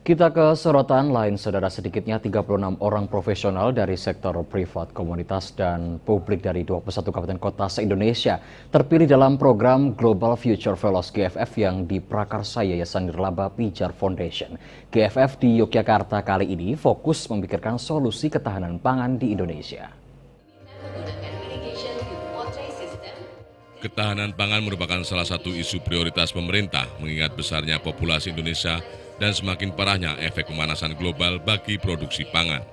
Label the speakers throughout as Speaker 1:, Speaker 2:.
Speaker 1: Kita ke sorotan lain, saudara. Sedikitnya 36 orang profesional dari sektor privat, komunitas, dan publik dari 21 kabupaten kota se-Indonesia terpilih dalam program Global Future Fellows GFF yang diprakarsa Yayasan Nirlaba Pijar Foundation. GFF di Yogyakarta kali ini fokus memikirkan solusi ketahanan pangan di Indonesia.
Speaker 2: Ketahanan pangan merupakan salah satu isu prioritas pemerintah mengingat besarnya populasi Indonesia dan semakin parahnya efek pemanasan global bagi produksi pangan.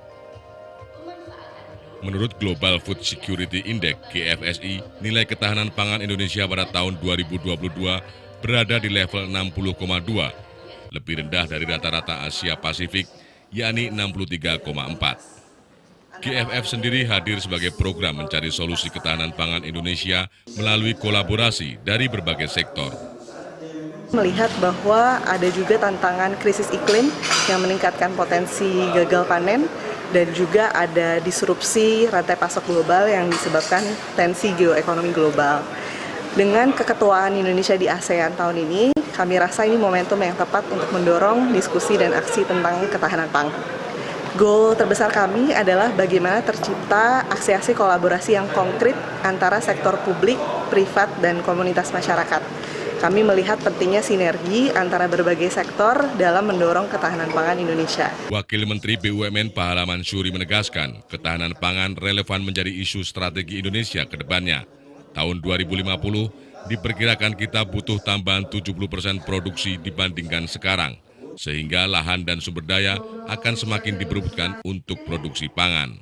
Speaker 2: Menurut Global Food Security Index (GFSI), nilai ketahanan pangan Indonesia pada tahun 2022 berada di level 60,2, lebih rendah dari rata-rata Asia Pasifik, yakni 63,4. GFF sendiri hadir sebagai program mencari solusi ketahanan pangan Indonesia melalui kolaborasi dari berbagai sektor.
Speaker 3: Melihat bahwa ada juga tantangan krisis iklim yang meningkatkan potensi gagal panen dan juga ada disrupsi rantai pasok global yang disebabkan tensi geoekonomi global. Dengan keketuaan Indonesia di ASEAN tahun ini, kami rasa ini momentum yang tepat untuk mendorong diskusi dan aksi tentang ketahanan pangan. Goal terbesar kami adalah bagaimana tercipta aksi-aksi kolaborasi yang konkret antara sektor publik, privat, dan komunitas masyarakat. Kami melihat pentingnya sinergi antara berbagai sektor dalam mendorong ketahanan pangan Indonesia.
Speaker 2: Wakil Menteri BUMN Pahala Mansuri menegaskan, ketahanan pangan relevan menjadi isu strategi Indonesia ke depannya. Tahun 2050 diperkirakan kita butuh tambahan 70% produksi dibandingkan sekarang, sehingga lahan dan sumber daya akan semakin diperebutkan untuk produksi pangan.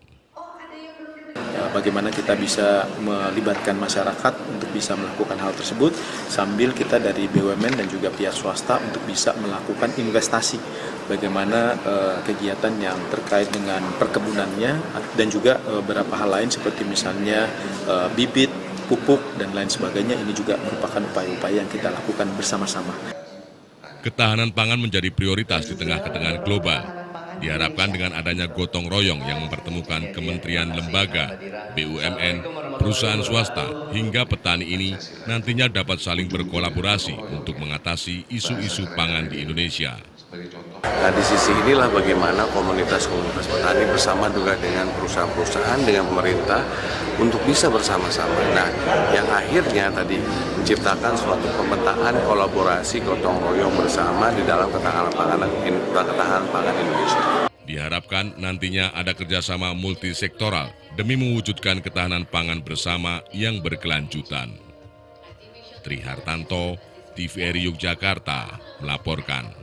Speaker 4: Bagaimana kita bisa melibatkan masyarakat untuk bisa melakukan hal tersebut, sambil kita dari BUMN dan juga pihak swasta untuk bisa melakukan investasi. Bagaimana kegiatan yang terkait dengan perkebunannya dan juga beberapa hal lain seperti misalnya bibit, pupuk, dan lain sebagainya, ini juga merupakan upaya-upaya yang kita lakukan bersama-sama.
Speaker 2: Ketahanan pangan menjadi prioritas di tengah ketegangan global. Diharapkan dengan adanya gotong royong yang mempertemukan kementerian lembaga, BUMN, perusahaan swasta, hingga petani ini nantinya dapat saling berkolaborasi untuk mengatasi isu-isu pangan di Indonesia.
Speaker 5: Nah, di sisi inilah bagaimana komunitas-komunitas petani bersama juga dengan perusahaan-perusahaan, dengan pemerintah untuk bisa bersama-sama. Nah, yang akhirnya tadi menciptakan suatu pemetaan kolaborasi gotong royong bersama di dalam ketahanan pangan Indonesia.
Speaker 2: Diharapkan nantinya ada kerjasama multisektoral demi mewujudkan ketahanan pangan bersama yang berkelanjutan. Tri Hartanto, TVRI Yogyakarta, melaporkan.